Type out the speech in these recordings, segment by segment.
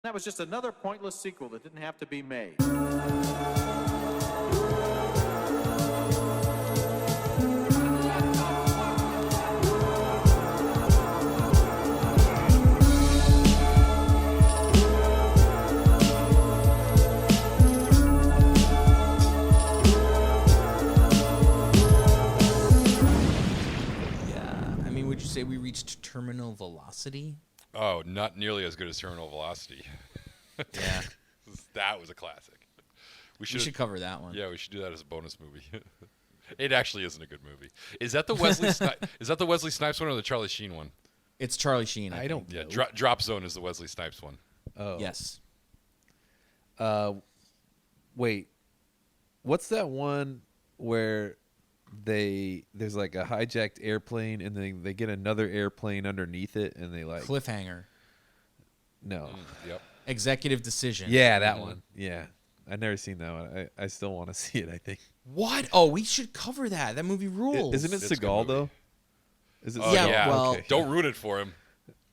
That was just another pointless sequel that didn't have to be made. Would you say we reached terminal velocity? Oh, not nearly as good as Terminal Velocity. Yeah. That was a classic. We should cover that one. Yeah, we should do that as a bonus movie. It actually isn't a good movie. Is that the Wesley Is that the Wesley Snipes one or the Charlie Sheen one? It's Charlie Sheen. I don't know. Yeah, Drop Zone is the Wesley Snipes one. Oh. Yes. Wait. What's that one where there's like a hijacked airplane and then they get another airplane underneath it and they like Cliffhanger. No. Yep. Executive Decision. Yeah, that one. Yeah. I've never seen that one. I still want to see it, I think. What? Oh, we should cover that. That movie rules. Isn't it Seagal though? Is it Yeah, Seagal? well, Okay. Don't ruin it for him.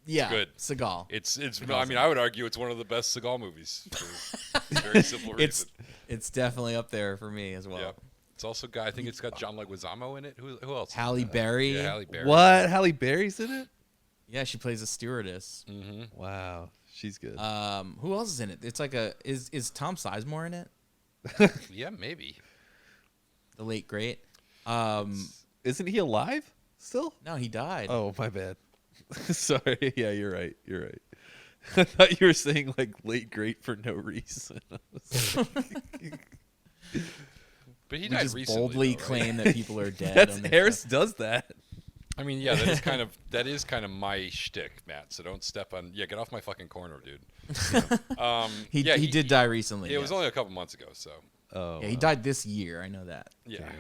Yeah, good. Seagal. It's. I mean, I would argue it's one of the best Seagal movies. For a very simple reason. It's definitely up there for me as well. Yeah. It's also got. I think it's got John Leguizamo in it. Who else? Halle Berry. Yeah, Halle Berry. What? Halle Berry's in it? Yeah, she plays a stewardess. Mm-hmm. Wow, she's good. Who else is in it? It's like is Tom Sizemore in it? Yeah, maybe. The late great. Isn't he alive still? No, he died. Oh, my bad. Sorry. Yeah, you're right. You're right. I thought you were saying like late great for no reason. But he we died just recently. boldly though, right? claim that people are dead. That's on this Harris show. does that. I mean, yeah, that is kind of my shtick, Matt. So don't step on. Yeah, get off my fucking corner, dude. He did die recently. It was only a couple months ago, so. Oh, Yeah, he died this year. I know that. Yeah.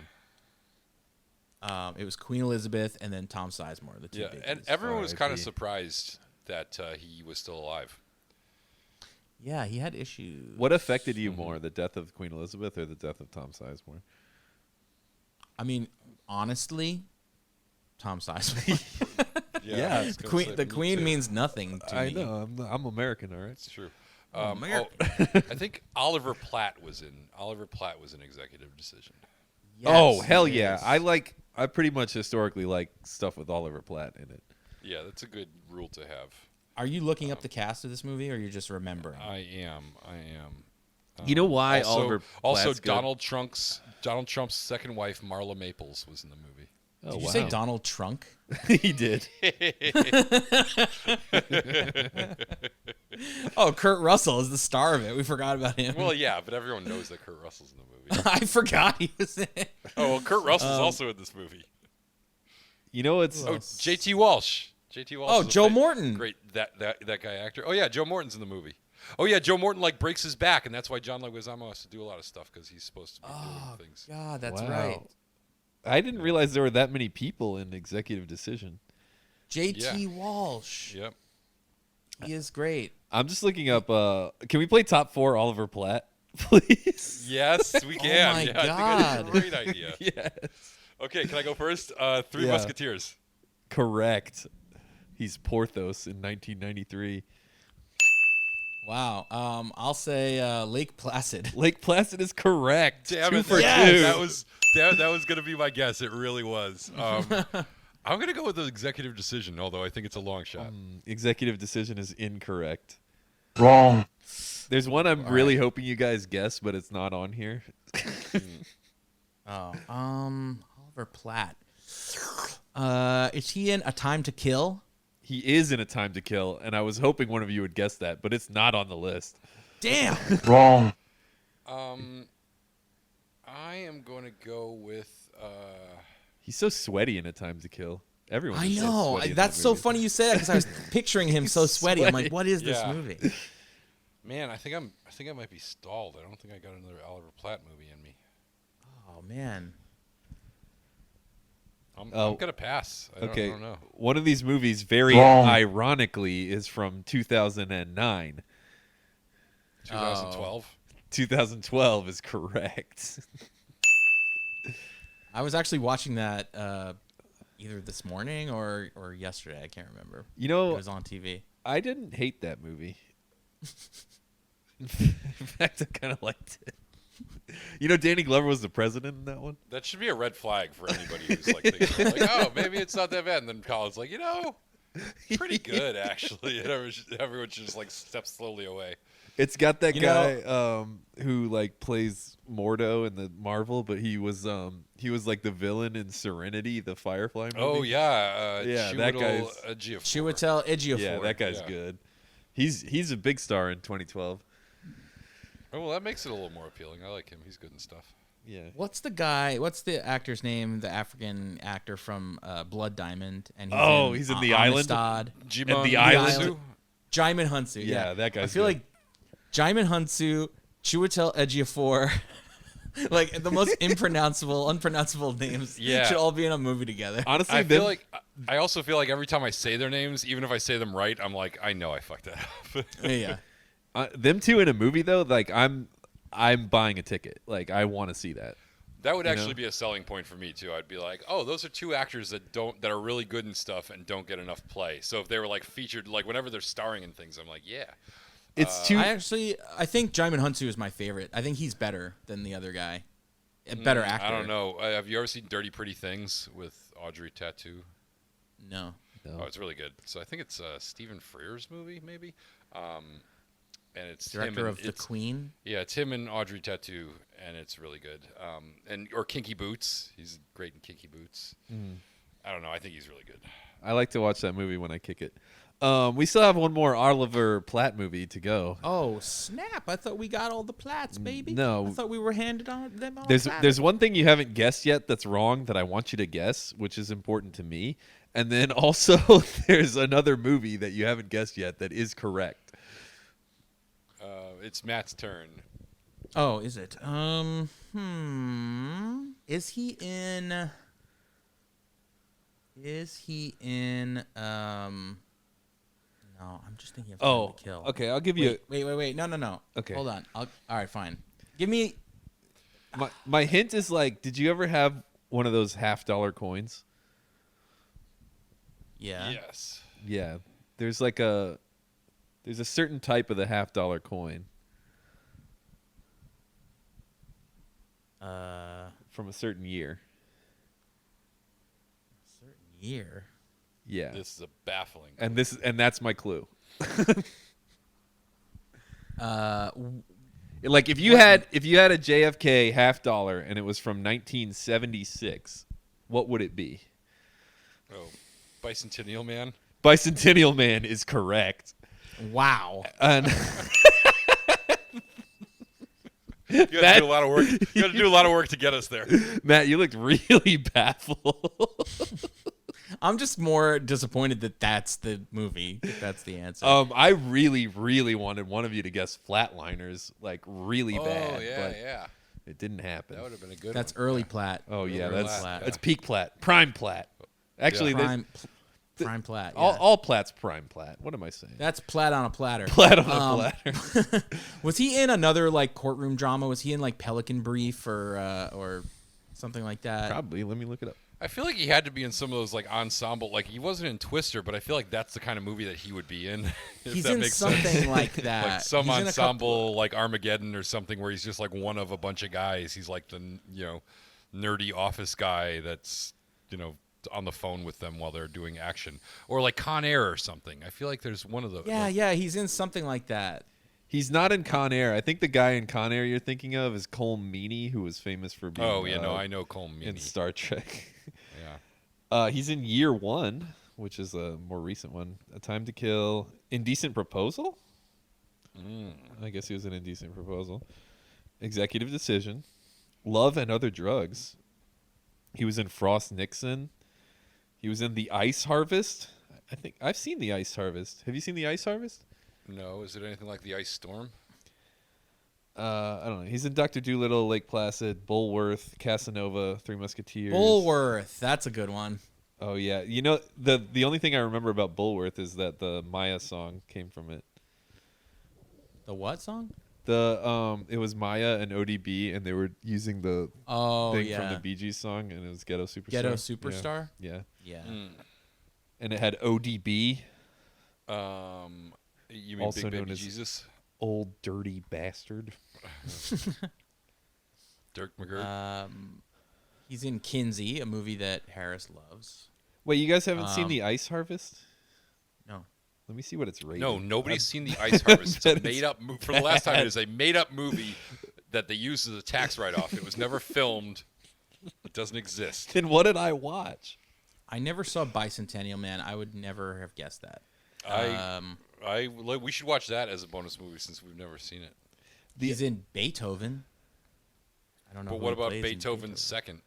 It was Queen Elizabeth and then Tom Sizemore, the two Yeah, big and ones. everyone was kind of R.I.P. surprised that he was still alive. Yeah, he had issues. What affected you more, the death of Queen Elizabeth or the death of Tom Sizemore? I mean, honestly, Tom Sizemore. Yeah, I was gonna say, The me Queen too. means nothing to me. I know. I'm American, all right? It's true. America. I think Oliver Platt was an executive decision. Yes, oh, hell he yeah. is. I pretty much historically like stuff with Oliver Platt in it. Yeah, that's a good rule to have. Are you looking up the cast of this movie, or you're just remembering? I am. You know why also, Oliver also Platt's good? Donald Trump's second wife, Marla Maples, was in the movie. Oh, Did you wow. say Donald Trunk? He did. Oh, Kurt Russell is the star of it. We forgot about him. Well, yeah, but everyone knows that Kurt Russell's in the movie. I forgot he was in it. Oh, well, Kurt Russell's also in this movie. You know it's Oh, J.T. Walsh. J.T. Walsh. Oh, is a Joe Morton. Great, that guy actor. Oh yeah, Joe Morton's in the movie. Oh yeah, Joe Morton like breaks his back, and that's why John Leguizamo has to do a lot of stuff because he's supposed to be doing things. God, that's wow. right. I didn't realize there were that many people in Executive Decision. J.T. Yeah. Walsh. Yep. He is great. I'm just looking up. Can we play top 4 Oliver Platt, please? Yes, we can. my yeah, I God. think that's a great idea. Yes. Okay, can I go first? Three Yeah. Musketeers. Correct. He's Porthos in 1993. Wow. I'll say Lake Placid. Lake Placid is correct. Damn 2 it! for Yes. 2. That was gonna be my guess. It really was. I'm gonna go with the executive decision, although I think it's a long shot. Executive Decision is incorrect. Wrong. There's one I'm really hoping you guys guess, but it's not on here. Oh. Oliver Platt. Is he in A Time to Kill? He is in A Time to Kill, and I was hoping one of you would guess that, but it's not on the list. Damn. Wrong. I am gonna go with. He's so sweaty in A Time to Kill. Everyone. I is so know. sweaty in That's that so movie. funny you say that because I was picturing him so sweaty. I'm like, Sweaty. what is this Yeah. movie? Man, I think I might be stalled. I don't think I got another Oliver Platt movie in me. Oh man. I'm Oh. gonna pass. I Okay. don't know. One of these movies, very Wrong. ironically, is from 2009. 2012. 2012 is correct. I was actually watching that either this morning or yesterday. I can't remember. You It know, was on TV. I didn't hate that movie. In fact, I kind of liked it. You know, Danny Glover was the president in that one. That should be a red flag for anybody who's like, thinking, like, oh, maybe it's not that bad. And then Colin's like, pretty good actually. And everyone should just like step slowly away. It's got that guy who like plays Mordo in the Marvel, but he was like the villain in Serenity, the Firefly movie. Oh yeah, yeah, that guy's Chiwetel Ejiofor. Yeah, that guy's good. He's a big star in 2012. Oh well, that makes it a little more appealing. I like him. He's good and stuff. Yeah. What's the actor's name? The African actor from Blood Diamond, and he's in The Island. Jimon The Island. Jaimin Hunsu. Yeah, that guy's I feel good. like Jaimin Hunsu, Chiwetel Ejiofor, like the most unpronounceable names should all be in a movie together. Honestly, I also feel like every time I say their names, even if I say them right, I'm like, I know I fucked that up. Yeah. Them two in a movie though, like I'm buying a ticket. Like I want to see that. That would actually be a selling point for me too. I'd be like, oh, those are two actors that are really good and stuff and don't get enough play. So if they were like featured, like whenever they're starring in things, I'm like, yeah. It's too. I think Jaimin Hunsu is my favorite. I think he's better than the other guy. A better actor. I don't know. Have you ever seen Dirty Pretty Things with Audrey Tautou? No. Oh, it's really good. So I think it's Stephen Frears movie, maybe. And it's director of The Queen. Yeah, it's him and Audrey Tautou, and it's really good. Or Kinky Boots. He's great in Kinky Boots. I don't know. I think he's really good. I like to watch that movie when I kick it. We still have one more Oliver Platt movie to go. Oh snap! I thought we got all the Platts, baby. No, I thought we were handed on them all. There's one thing you haven't guessed yet that's wrong that I want you to guess, which is important to me. And then also there's another movie that you haven't guessed yet that is correct. It's Matt's turn. Oh, is it? Is he in? No, I'm just thinking of Time to Kill. Okay, I'll give you. Wait. No. Okay, hold on. All right, fine. Give me. My hint is like, did you ever have one of those $50 coins? Yeah. Yes. Yeah. There's a certain type of the $50 coin. From a certain year. Year. Yeah. This is a baffling. And that's my clue. Like if you had a JFK $50 and it was from 1976, what would it be? Oh, Bicentennial Man. Bicentennial Man is correct. Wow. And You got to do a lot of work. You got to do a lot of work to get us there. Matt, you looked really baffled. I'm just more disappointed that that's the movie. That's the answer. I really, really wanted one of you to guess Flatliners, like really bad. Oh yeah, but yeah. it didn't happen. That would have been a good. That's one. early Platt. Oh yeah, Early that's Platt. peak Platt, prime Platt. Actually, Prime Platt. Yeah. all Platt's prime Platt. What am I saying? That's Platt on a platter. Platt on a platter. Was he in another like courtroom drama? Was he in like Pelican Brief or something like that? Probably. Let me look it up. I feel like he had to be in some of those like ensemble. Like he wasn't in Twister, but I feel like that's the kind of movie that he would be in. If He's that in makes something sense. like that. Like some He's in a ensemble, like Armageddon or something, where he's just like one of a bunch of guys. He's like the nerdy office guy that's on the phone with them while they're doing action, or like Con Air or something. I feel like there's one of those. Yeah, he's in something like that. He's not in Con Air. I think the guy in Con Air you're thinking of is Cole Meany, who was famous for being. Oh yeah, no, I know Cole Meany. in Star Trek. Yeah. He's in Year One, which is a more recent one. A Time to Kill, Indecent Proposal. I guess he was in Indecent Proposal. Executive Decision, Love and Other Drugs. He was in Frost Nixon. He was in The Ice Harvest. I think I've seen The Ice Harvest. Have you seen The Ice Harvest? No, is it anything like The Ice Storm? I don't know. He's in Dr. Dolittle, Lake Placid, Bulworth, Casanova, Three Musketeers. Bulworth, that's a good one. Oh yeah, the only thing I remember about Bulworth is that the Maya song came from it. The what song? It was Maya and ODB, and they were using the thing from the Bee Gees song, and it was Ghetto Superstar. Ghetto Superstar. Yeah. Yeah. And it had ODB. You mean Also Big known Baby as- Jesus? Old dirty bastard. Dirk McGurk? He's in Kinsey, a movie that Harris loves. Wait, you guys haven't seen The Ice Harvest? No. Let me see what it's rated. No, nobody's I- seen The Ice Harvest. It's a bet it's made-up movie. For the last time, it is a made-up movie that they used as a tax write-off. It was never filmed. It doesn't exist. Then what did I watch? I never saw Bicentennial Man. I would never have guessed that. We should watch that as a bonus movie since we've never seen it. He's in Beethoven. I don't know. But who what he about plays in Beethoven's second?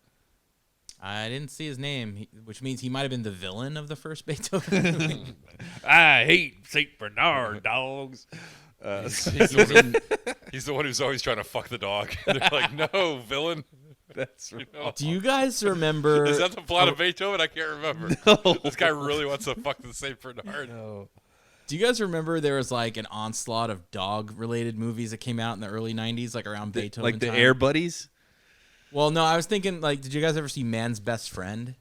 I didn't see his name, which means he might have been the villain of the first Beethoven movie. I hate Saint Bernard dogs. He's the one who's always trying to fuck the dog. They're like, no, villain. That's right. You know? Do you guys remember? Is that the plot of Beethoven? I can't remember. No. This guy really wants to fuck the Saint Bernard. No. Do you guys remember there was like an onslaught of dog-related movies that came out in the early '90s, like around Beethoven? Like the time? Air Buddies? Well, no, I was thinking like, did you guys ever see Man's Best Friend?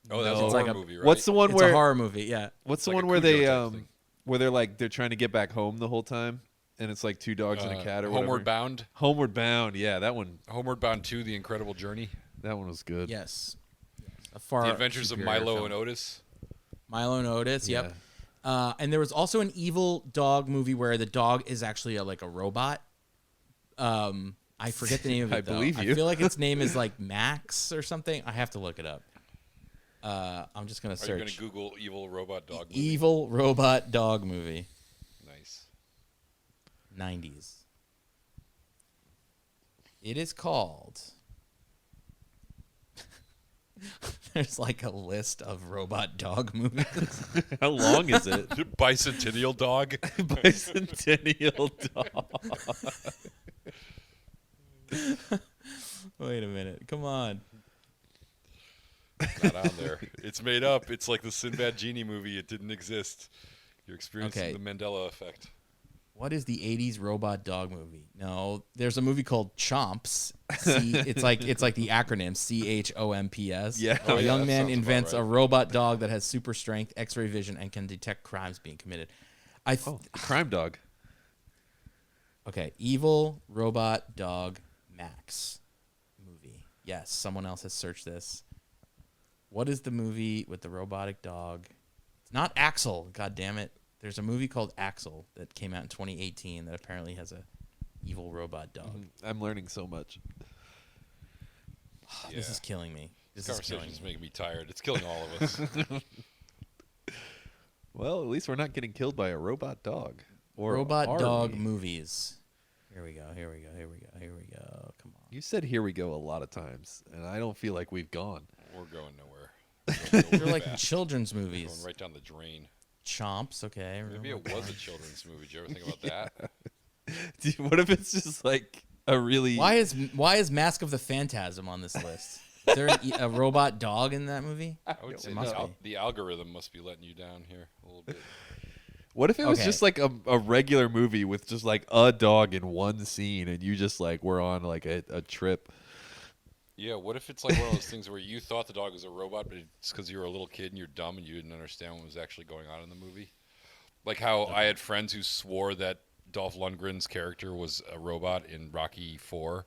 Oh, that was No. a It's horror like a- movie, right? What's the one It's where a horror movie, yeah. What's the like one a where Cujo they type thing. where they're trying to get back home the whole time and it's like two dogs and a cat or whatever. Homeward Bound? Homeward Bound. Yeah, that one Homeward Bound 2, The Incredible Journey? that one was good. Yes. A far The Adventures of superior Milo film. and Otis? Milo and Otis, Yeah. yep. And there was also an evil dog movie where the dog is actually like a robot. I forget the name of it. I though. believe you. I feel like its name is like Max or something. I have to look it up. I'm just gonna Are you going search to Google evil robot dog movie? evil robot dog movie Nice. 90s. It is called. There's like a list of robot dog movies. How long is it? Bicentennial Dog? Bicentennial dog. Wait a minute. Come on. Not on there. It's made up. It's like the Sinbad Genie movie. It didn't exist. You're experiencing Okay. the Mandela effect. What is the 80s robot dog movie? No, there's a movie called Chomps. It's like the acronym CHOMPS. Yeah. A Oh, yeah, young that man sounds invents about a right. robot dog that has super strength, X-ray vision, and can detect crimes being committed. Crime Dog. Okay, evil robot dog Max movie. Yes, someone else has searched this. What is the movie with the robotic dog? It's not Axel. God damn it. There's a movie called Axel that came out in 2018 that apparently has a evil robot dog. I'm learning so much. This Yeah. is killing me. This This is killing conversation's me. making me tired. It's killing all of us. Well, at least we're not getting killed by a robot dog. Or Robot are dog we? movies. Here we go. Here we go. Here we go. Here we go. Come on. You said "here we go" a lot of times, and I don't feel like we've gone. We're going nowhere. We're going They're like fast. children's Going movies. right down the drain. Chomps. Okay. Maybe it was a children's movie. Did you ever think about that? What if it's just like a really Why is Mask of the Phantasm on this list? Is there a robot dog in that movie? I would say must be. the algorithm must be letting you down here a little bit. What if it was Okay. just like a regular movie with just like a dog in one scene, and you just like were on like a trip? Yeah, what if it's like one of those things where you thought the dog was a robot, but it's because you were a little kid and you're dumb and you didn't understand what was actually going on in the movie? Like how I had friends who swore that Dolph Lundgren's character was a robot in Rocky IV.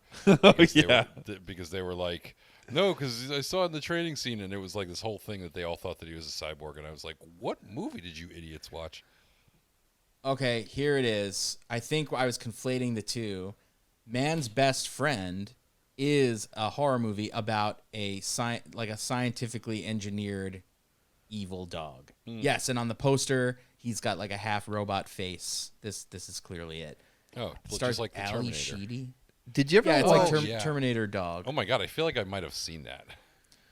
Because they were like, no, because I saw it in the training scene, and it was like this whole thing that they all thought that he was a cyborg. And I was like, what movie did you idiots watch? Okay, here it is. I think I was conflating the two. Man's Best Friend is a horror movie about a scientifically engineered evil dog. Yes, and on the poster he's got like a half robot face. This is clearly it. Oh, well, Stars just like the Ali Terminator. Sheedy. Did you ever? Yeah, it's watch, like yeah. Terminator dog. Oh my god, I feel like I might have seen that.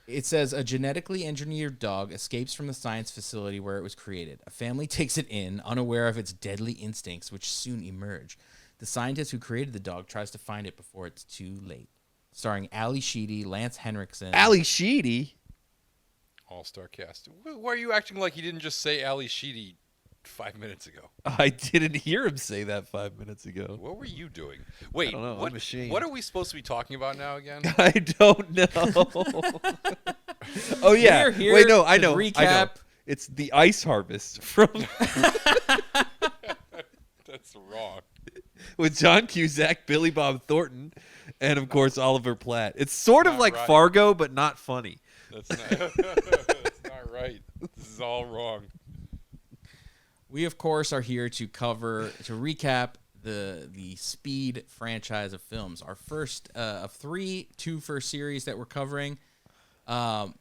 It says a genetically engineered dog escapes from the science facility where it was created. A family takes it in, unaware of its deadly instincts, which soon emerge. The scientist who created the dog tries to find it before it's too late. Starring Ali Sheedy, Lance Henriksen. Ali Sheedy. All-star cast. Why are you acting like he didn't just say Ali Sheedy 5 minutes ago? I didn't hear him say that 5 minutes ago. What were you doing? Wait, don't know. What, I'm ashamed. what are we supposed to be talking about now again? I don't know. Oh yeah. Here Wait, no, I to know. I know. recap. It's the Ice Harvest from with John Cusack, Billy Bob Thornton, and of course Oliver Platt. It's sort of Not like right. Fargo, but not funny. That's not, that's not right. This is all wrong. We of course are here to recap the Speed franchise of films. Our first of two first series that we're covering.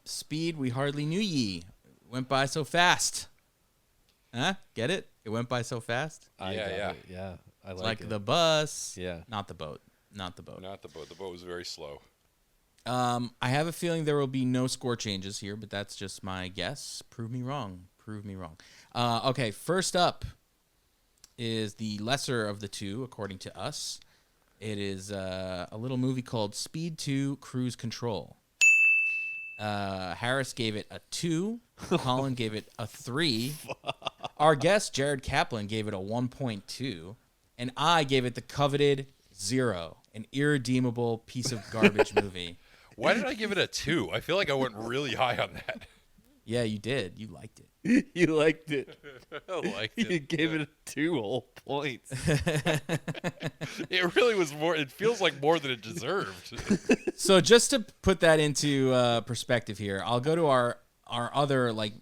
Speed, we hardly knew ye. Went by so fast. Huh? Get it? It went by so fast. I Yeah, got yeah. it. Yeah. I Like it. the bus. Yeah. Not the boat. Not the boat. Not the boat. The boat was very slow. I have a feeling there will be no score changes here, but that's just my guess. Prove me wrong. Prove me wrong. Okay, first up is the lesser of the two, according to us. It is a little movie called Speed 2 Cruise Control. Harris gave it a 2. Colin gave it a 3. Our guest, Jared Kaplan, gave it a 1.2. And I gave it the coveted 0, an irredeemable piece of garbage movie. Why did I give it a 2? I feel like I went really high on that. Yeah, you did. You liked it. You liked it. I liked You it. gave it 2 whole points. It really was more. It feels like more than it deserved. So just to put that into perspective here, I'll go to our other like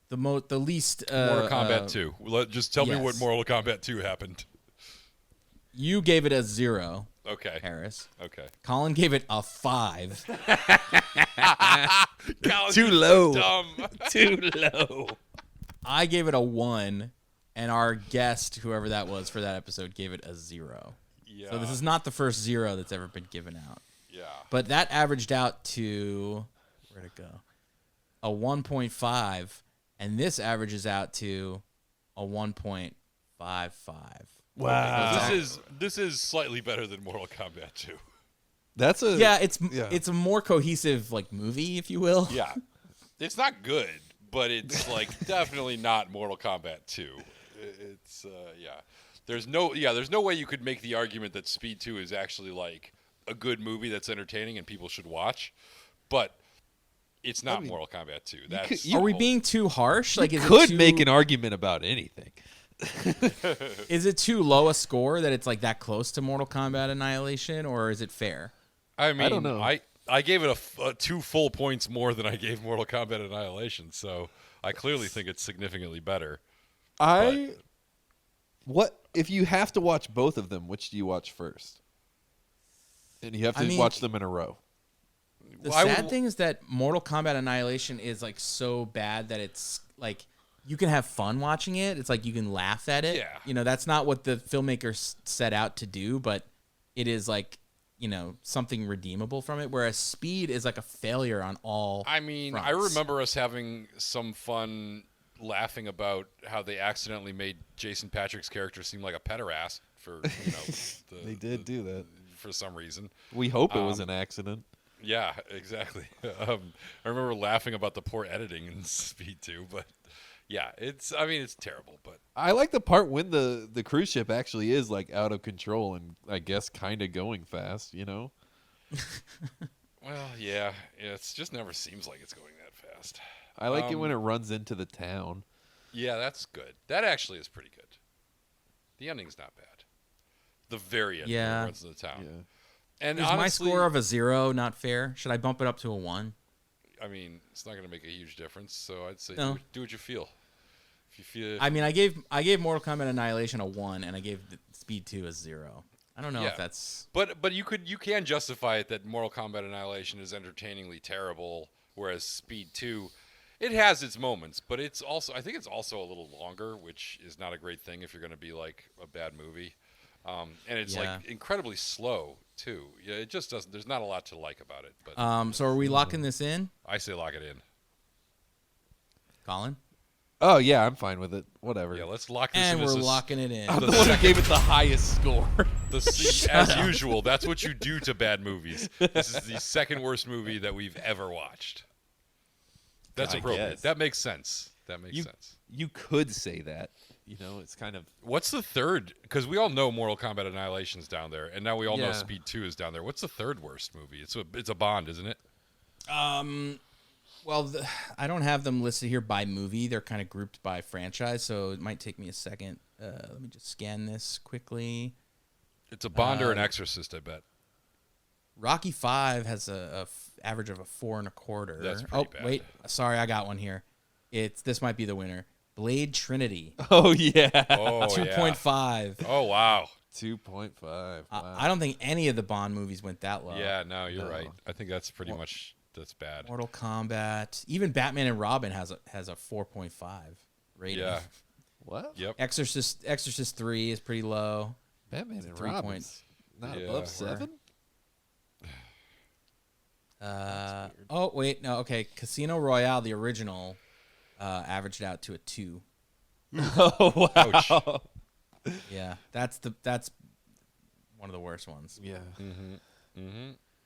the least Mortal Kombat 2. Just tell me what yes. Mortal Kombat 2 happened. You gave it a 0, Okay. Harris. Okay. Colin gave it a 5. Colin, Too you're low. so dumb. Too low. I gave it a 1, and our guest, whoever that was for that episode, gave it a 0. Yeah. So this is not the first 0 that's ever been given out. Yeah. But that averaged out to where'd it go? A 1.5, and this averages out to a 1.55. Wow. This is slightly better than Mortal Kombat 2. That's a Yeah, it's a more cohesive like movie, if you will. Yeah. It's not good, but it's like definitely not Mortal Kombat 2. It's yeah. There's no way you could make the argument that Speed 2 is actually like a good movie that's entertaining and people should watch, but it's not Mortal Kombat 2. That's Are we being too harsh? Like, you is could it too, make an argument about anything. Is it too low a score that it's like that close to Mortal Kombat Annihilation, or is it fair? I mean, don't know. I gave it a 2 full points more than I gave Mortal Kombat Annihilation, so I clearly think it's significantly better. What if you have to watch both of them? Which do you watch first? And you have to watch them in a row. The Well, sad thing is that Mortal Kombat Annihilation is like so bad that it's like you can have fun watching it. It's like you can laugh at it. Yeah. You know, that's not what the filmmakers set out to do, but it is like, you know, something redeemable from it. Whereas Speed is like a failure on all I mean, fronts. I remember us having some fun laughing about how they accidentally made Jason Patrick's character seem like a pederast for, you know, They did do that. for some reason. We hope it was an accident. Yeah, exactly. I remember laughing about the poor editing in Speed 2, but yeah, it's terrible, but I like the part when the cruise ship actually is like out of control and I guess kind of going fast, you know? well, yeah, it's just never seems like it's going that fast. I like it when it runs into the town. Yeah, that's good. That actually is pretty good. The ending's not bad. The very end when Yeah. it runs into the town. Yeah. And Is honestly, my score of a 0 not fair? Should I bump it up to a 1? I mean, it's not going to make a huge difference, so I'd say No. do what you feel. If you feel I mean, I gave Mortal Kombat Annihilation a 1, and I gave Speed 2 a 0. I don't know Yeah. if that's But you can justify it that Mortal Kombat Annihilation is entertainingly terrible, whereas Speed 2, it has its moments, but I think it's also a little longer, which is not a great thing if you're going to be like a bad movie. And it's Yeah. like incredibly slow too. Yeah, it just doesn't. There's not a lot to like about it. But so are we locking this in, I say lock it in. Colin? Oh yeah, I'm fine with it. Whatever. Yeah, let's lock this And in. we're as a- locking it in. I'm the one who gave it the highest score. as usual. That's what you do to bad movies. This is the second worst movie that we've ever watched. That's I appropriate. guess. That makes sense. That makes sense. You could say that. You know, it's kind of What's the third? Because we all know Mortal Kombat Annihilation's down there, and now we all know Yeah. Speed 2 is down there. What's the third worst movie? It's a Bond, isn't it? Well, I don't have them listed here by movie. They're kind of grouped by franchise, so it might take me a second. Let me just scan this quickly. It's a Bond or an Exorcist, I bet. Rocky 5 has a average of a 4.25. That's pretty bad. Wait, sorry, I got one here. This might be the winner. Blade Trinity, Oh yeah. Oh, 2.5. Yeah. Oh, wow. 2.5. Wow. I don't think any of the Bond movies went that low. Yeah, no, you're No. right. I think that's pretty much that's bad. Mortal Kombat, even Batman and Robin has a 4.5 rating. Yeah. What? Yep. Exorcist 3 is pretty low. Batman and 3 Robin. points. Not Yeah. above 7? Oh wait, no, okay. Casino Royale, the original, averaged out to a 2. Oh wow. Yeah, that's one of the worst ones. Yeah.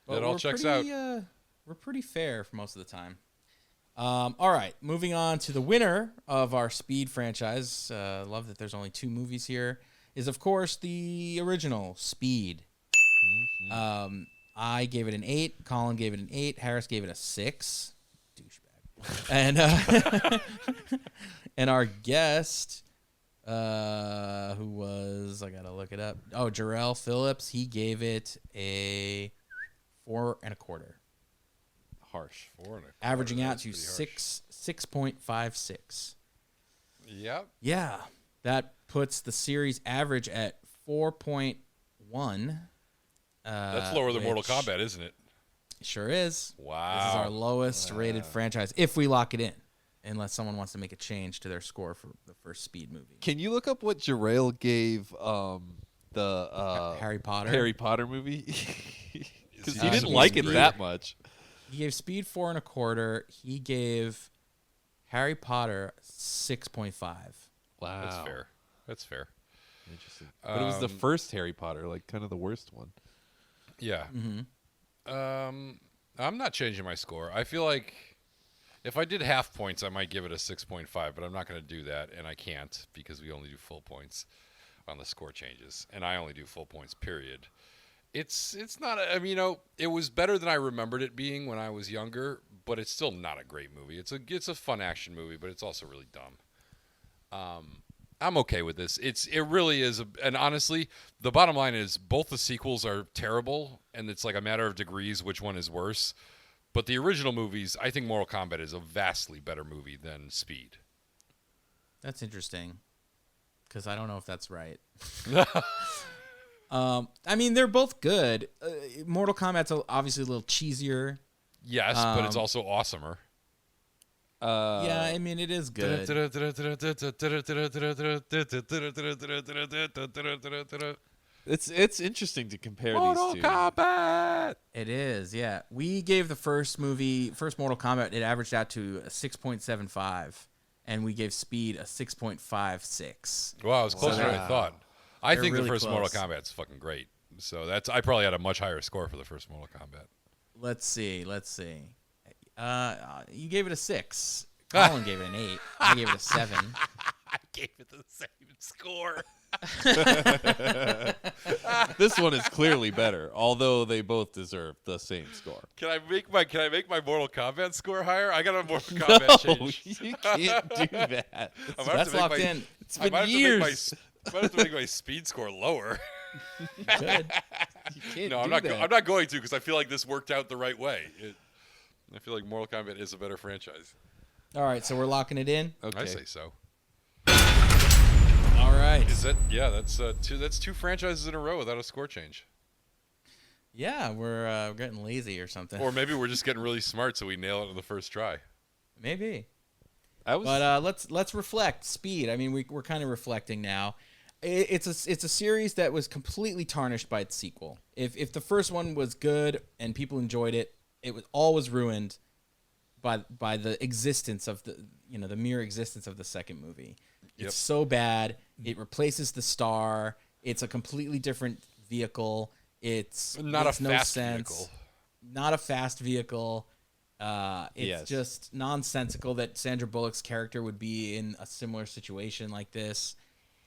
But That all we're checks pretty, out. We're pretty fair for most of the time. All right, moving on to the winner of our Speed franchise. Love that there's only 2 movies here. Is of course the original Speed. I gave it an 8. Colin gave it an 8. Harris gave it a 6. Douchebag. And and our guest, who was, I gotta look it up. Oh, Jarrell Phillips. He gave it a 4.25. Harsh. 4.25. Averaging out That's to pretty harsh. 6.56. Yep. Yeah, that puts the series average at 4.1. That's lower than Mortal which Kombat, isn't it? Sure is. Wow. This is our lowest rated franchise if we lock it in, unless someone wants to make a change to their score for the first Speed movie. Can you look up what Jarrell gave the Harry Potter. Harry Potter movie? Because Is he he didn't just like it great? that much. He gave Speed 4.25. He gave Harry Potter 6.5. Wow. That's fair. That's fair. Interesting. But it was the first Harry Potter, like kind of the worst one. Yeah. I'm not changing my score. I feel like if I did half points, I might give it a 6.5, but I'm not going to do that, and I can't because we only do full points on the score changes, and I only do full points, period. It's not, I mean, it was better than I remembered it being when I was younger, but it's still not a great movie. It's a fun action movie, but it's also really dumb. I'm okay with this. It really is, and honestly, the bottom line is both the sequels are terrible, and it's like a matter of degrees which one is worse. But the original movies, I think Mortal Kombat is a vastly better movie than Speed. That's interesting, because I don't know if that's right. I mean, they're both good. Mortal Kombat's obviously a little cheesier. Yes, but it's also awesomer. Yeah, I mean, it is good. It's interesting to compare Mortal these two. Kombat. It is, yeah. We gave the first Mortal Kombat, it averaged out to a 6.75, and we gave Speed a 6.56. Wow, it was closer than I thought. I They're think really the first Mortal close. Kombat's fucking great. So I probably had a much higher score for the first Mortal Kombat. Let's see. You gave it a 6. Colin gave it an 8. I gave it a 7. I gave it the same score. This one is clearly better, although they both deserve the same score. Can I make my Mortal Kombat score higher? I got a Mortal Kombat change. You can't do that. I might have That's to make locked my- in. It's I been might have years. I might have to make my speed score lower. Good. You can't No, do I'm not. that. I'm not going to because I feel like this worked out the right way. I feel like Mortal Kombat is a better franchise. All right, so we're locking it in. Okay. I say so. All right. Is that? Yeah, that's two. That's 2 franchises in a row without a score change. Yeah, we're getting lazy or something. Or maybe we're just getting really smart, so we nail it on the first try. Maybe. I was. But let's reflect. Speed. I mean, we're kind of reflecting now. It's a series that was completely tarnished by its sequel. If the first one was good and people enjoyed it, it was always ruined by the existence of the mere existence of the second movie. Yep. It's so bad. It replaces the star. It's a completely different vehicle. It's Not makes a no fast sense. vehicle. Not a fast vehicle. It's Yes. just nonsensical that Sandra Bullock's character would be in a similar situation like this.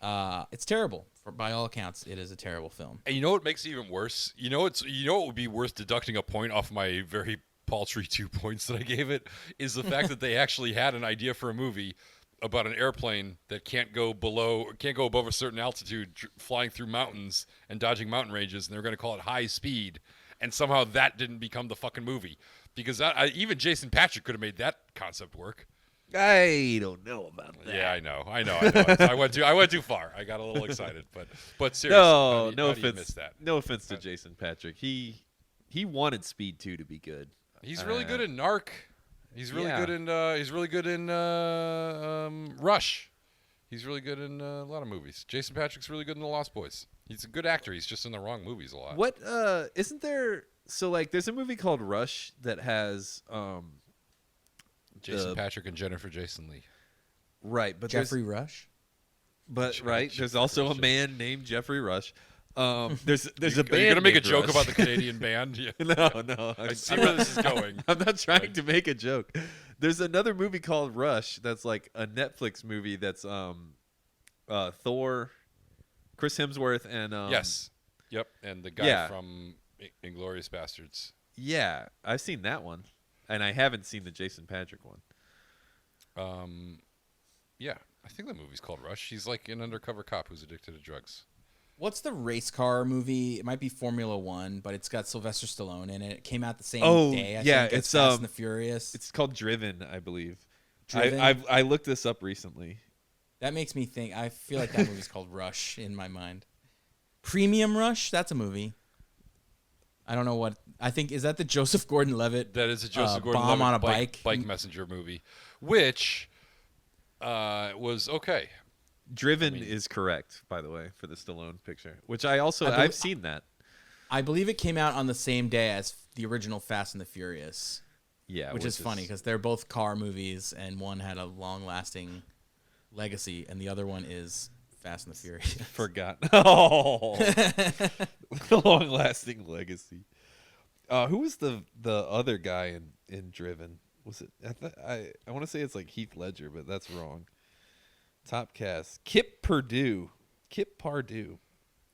It's terrible. By all accounts, it is a terrible film. And you know what makes it even worse? You know what would be worth deducting a point off my very paltry 2 points that I gave it is the fact that they actually had an idea for a movie about an airplane that can't go above a certain altitude, flying through mountains and dodging mountain ranges, and they're going to call it High Speed, and somehow that didn't become the fucking movie because even Jason Patrick could have made that concept work. I don't know about that. Yeah, I know. I went too far. I got a little excited, but seriously, No, no how do you offense. miss that? No offense to Jason Patrick. He wanted Speed 2 to be good. He's really good in Narc. He's really Yeah. good in Rush. He's really good in a lot of movies. Jason Patrick's really good in The Lost Boys. He's a good actor. He's just in the wrong movies a lot. What isn't there? So like, there's a movie called Rush that has Jason Patrick and Jennifer Jason Leigh. right, but Jeffrey Rush. right. There's also a man named Jeffrey Rush. There's a band. Are you gonna make a named joke Rush. about the Canadian band? Yeah. No. I see where this is going. I'm not trying to make a joke. There's another movie called Rush that's like a Netflix movie that's Thor, Chris Hemsworth, and Yes. Yep. And the guy Yeah. from Inglourious Bastards. Yeah, I've seen that one, and I haven't seen the Jason Patrick one. Yeah. I think the movie's called Rush. He's like an undercover cop who's addicted to drugs. What's the race car movie? It might be Formula One, but it's got Sylvester Stallone in it. It came out the same day. I think, as it's Fast and the Furious. It's called Driven, I believe. Driven? I looked this up recently. That makes me think. I feel like that movie's called Rush in my mind. Premium Rush? That's a movie. I don't know what. I think, is that the Joseph Gordon-Levitt? That is a Joseph Bomb Gordon-Levitt on a bike? bike messenger movie, which was okay. Driven is correct, by the way, for the Stallone picture, which I've seen that. I believe it came out on the same day as the original Fast and the Furious. Yeah, Which is funny because they're both car movies, and one had a long-lasting legacy, and the other one is Fast and the Furious. forgotten. Oh, long-lasting legacy. Who was the other guy in Driven? Was it? I want to say it's like Heath Ledger, but that's wrong. Top cast: Kip Purdue. Kip Pardue.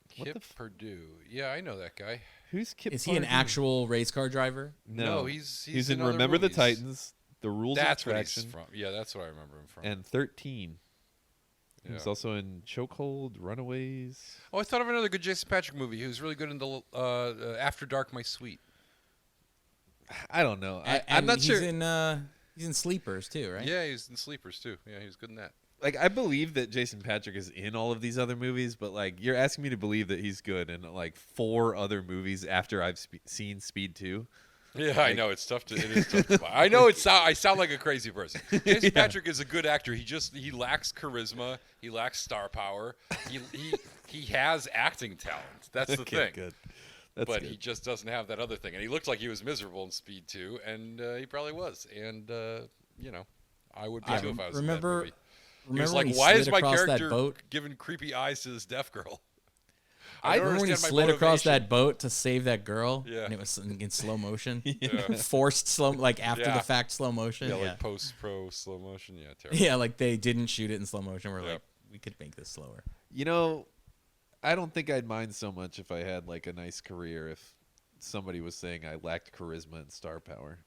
Kip Purdue. Yeah, I know that guy. Who's Kip? Is he an Pardue? actual race car driver? No, he's in other Remember the movies. Titans, The Rules That's of what he's Attraction, from. Yeah, that's what I remember him from. and 13. He Yeah. was also in Chokehold, Runaways. Oh, I thought of another good Jason Patrick movie. He was really good in the After Dark, My Sweet. I don't know. I'm And not sure. He's in Sleepers too, right? Yeah, he was in Sleepers too. Yeah, he was good in that. Like, I believe that Jason Patrick is in all of these other movies, but like, you're asking me to believe that he's good in like 4 other movies after I've seen Speed 2. Yeah, I know it's tough to. It is tough to buy. I know I sound like a crazy person. Jason Patrick is a good actor. He lacks charisma. He lacks star power. He has acting talent. That's the thing. Good. That's But good. he just doesn't have that other thing. And he looked like he was miserable in Speed 2, and he probably was. And I would be too if I was in that remember- movie. He Remember was when like, he "Why slid is my across that character boat? giving creepy eyes to this deaf girl?" I don't remember when he understand my slid across motivation. that boat to save that girl, Yeah. and it was in slow motion, Yeah. forced slow, like after Yeah. the fact slow motion. Yeah, Yeah, like post-pro slow motion. Yeah, terrible. yeah, like they didn't shoot it in slow motion. We're Yeah. like, we could make this slower. You know, I don't think I'd mind so much if I had like a nice career if somebody was saying I lacked charisma and star power.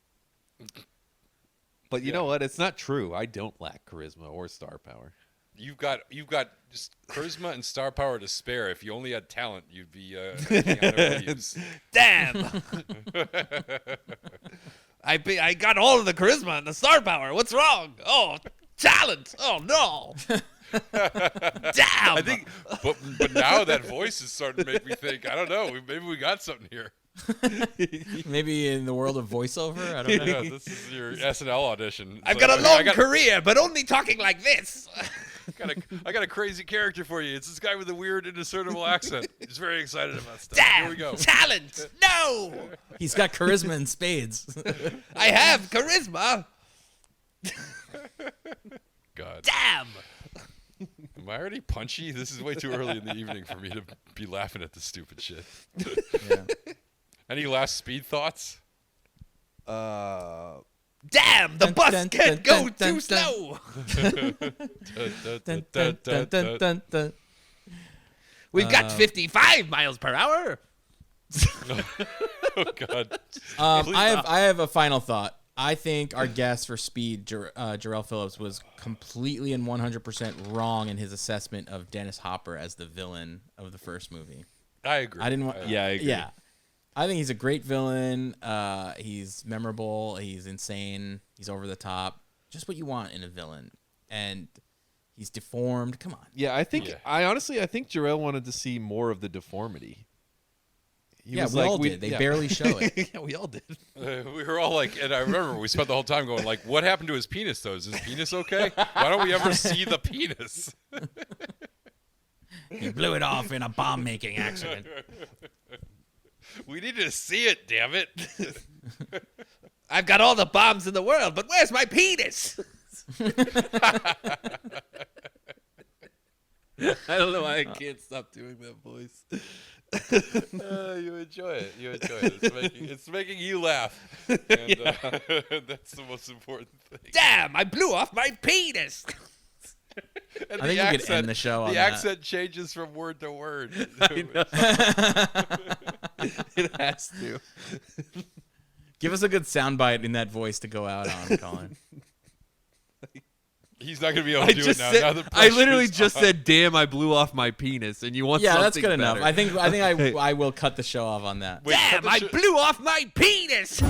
But you know what? It's not true. I don't lack charisma or star power. You've got just charisma and star power to spare. If you only had talent, you'd be Keanu Reeves. Damn! I got all of the charisma and the star power. What's wrong? Oh, talent! Oh no! Damn! I think, but now that voice is starting to make me think. I don't know. Maybe we got something here. Maybe in the world of voiceover, I don't know. Yeah, this is your SNL audition. I've So, got a long career, but only talking like this. I got a crazy character for you. It's this guy with a weird, indiscernible accent. He's very excited about stuff. Damn! Here we go. Talent! No! He's got charisma in spades. I have charisma. God. Damn! Am I already punchy? This is way too early in the evening for me to be laughing at this stupid shit. Yeah. Any last speed thoughts? Damn! The Dun, bus dun, can't dun, go dun, dun, too slow. Dun, dun, dun, dun, dun, dun. We've got 55 miles per hour. Oh God. I have a final thought. I think our guest for Speed, Jarrell Phillips, was completely and 100% wrong in his assessment of Dennis Hopper as the villain of the first movie. I agree. I didn't want. Yeah, I agree. Yeah, I think he's a great villain. He's memorable. He's insane. He's over the top. Just what you want in a villain. And he's deformed. Come on. Yeah, I think Yeah. I think Jarrell wanted to see more of the deformity. He Yeah, was we like, all did. They barely show it. Yeah, we all did. We were all like, and I remember we spent the whole time going like, what happened to his penis though? Is his penis okay? Why don't we ever see the penis? He blew it off in a bomb-making accident. We need to see it, damn it. I've got all the bombs in the world, but where's my penis? I don't know why I can't stop doing that voice. You enjoy it. You enjoy it. It's making you laugh. And, that's the most important thing. Damn, I blew off my penis. And I think we could end the show on the that. accent changes from word to word. It has to. Give us a good soundbite in that voice to go out on, Colin. He's not going to be able to do it now. Now the I literally pressure's just on. said, "Damn, I blew off my penis," and you want Yeah, something that's good enough. better. I think I will cut the show off on that. Wait, cut Damn, the I shit- blew off my penis.